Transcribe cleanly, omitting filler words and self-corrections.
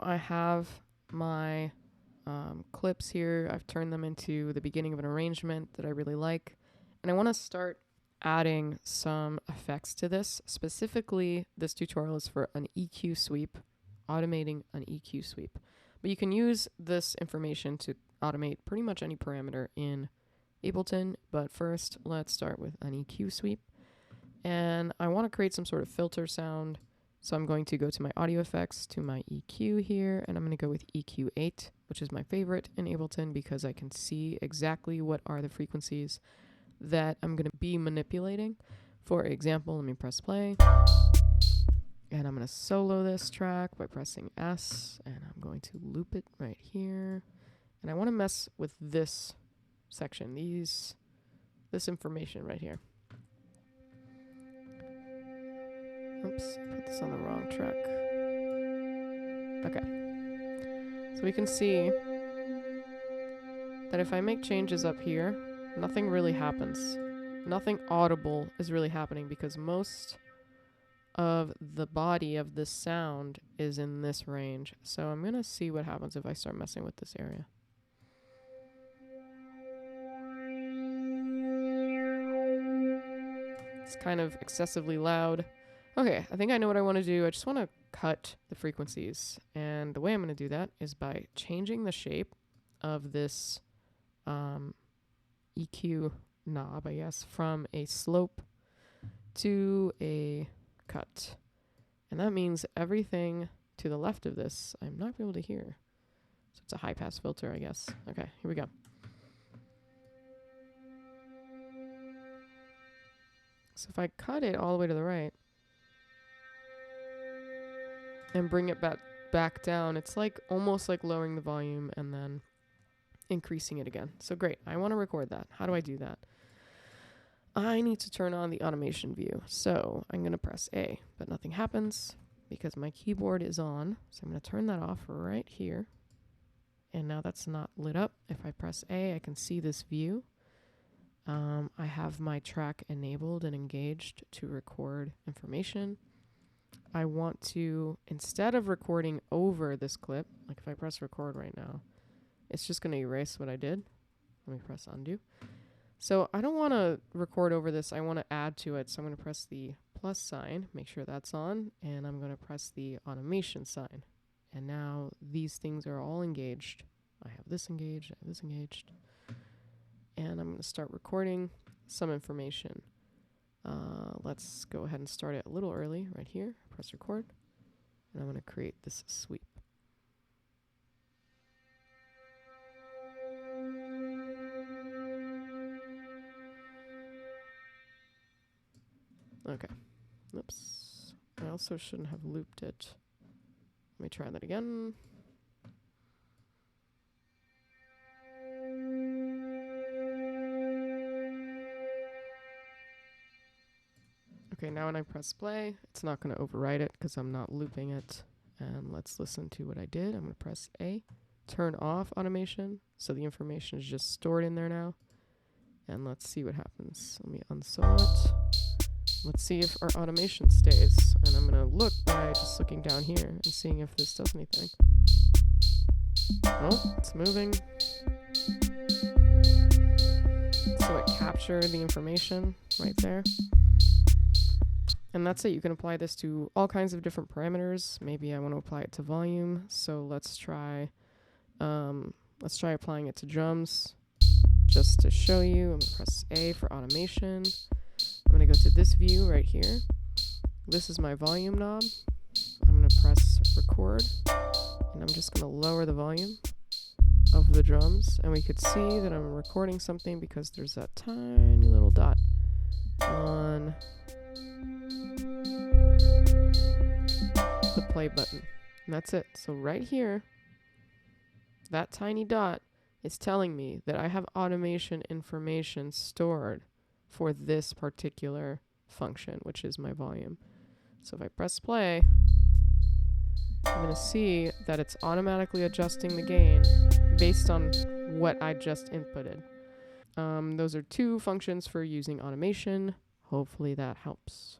I have my clips here. I've turned them into the beginning of an arrangement that I really like. And I want to start adding some effects to this. Specifically, this tutorial is for an EQ sweep, automating an EQ sweep. But you can use this information to automate pretty much any parameter in Ableton. But first, let's start with an EQ sweep. And I want to create some sort of filter sound. So I'm going to go to my audio effects, to my EQ here, and I'm going to go with EQ8, which is my favorite in Ableton because I can see exactly what are the frequencies that I'm going to be manipulating. For example, let me press play. And I'm going to solo this track by pressing S, and I'm going to loop it right here. And I want to mess with this section, this information right here. Oops, I put this on the wrong track. Okay. So we can see that if I make changes up here, nothing really happens. Nothing audible is really happening because most of the body of this sound is in this range. So I'm going to see what happens if I start messing with this area. It's kind of excessively loud. Okay, I think I know what I want to do. I just want to cut the frequencies. And the way I'm going to do that is by changing the shape of this EQ knob, I guess, from a slope to a cut. And that means everything to the left of this, I'm not able to hear. So it's a high pass filter, I guess. Okay, here we go. So if I cut it all the way to the right and bring it back down, it's like almost like lowering the volume and then increasing it again. So great, I want to record that. How do I do that? I need to turn on the automation view. So I'm going to press A, but nothing happens because my keyboard is on. So I'm going to turn that off right here. And now that's not lit up. If I press A, I can see this view. I have my track enabled and engaged to record information. I want to, instead of recording over this clip, like if I press record right now, it's just going to erase what I did. Let me press undo. So I don't want to record over this. I want to add to it. So I'm going to press the plus sign, make sure that's on, and I'm going to press the automation sign. And now these things are all engaged. I have this engaged, I have this engaged. And I'm going to start recording some information. Let's go ahead and start it a little early right here. Press record. And I'm going to create this sweep. Okay. Oops. I also shouldn't have looped it. Let me try that again. Okay, now when I press play, it's not going to overwrite it because I'm not looping it. And let's listen to what I did. I'm going to press A, turn off automation. So the information is just stored in there now. And let's see what happens. Let me unsolo it. Let's see if our automation stays. And I'm going to look by just looking down here and seeing if this does anything. Oh, it's moving. So it captured the information right there. And that's it. You can apply this to all kinds of different parameters. Maybe I want to apply it to volume. So let's try applying it to drums just to show you. I'm going to press A for automation. I'm going to go to this view right here. This is my volume knob. I'm going to press record. And I'm just going to lower the volume of the drums. And we could see that I'm recording something because there's that tiny little dot on the play button. And that's it. So right here, that tiny dot is telling me that I have automation information stored for this particular function, which is my volume. So if I press play, I'm going to see that it's automatically adjusting the gain based on what I just inputted. Those are two functions for using automation. Hopefully that helps.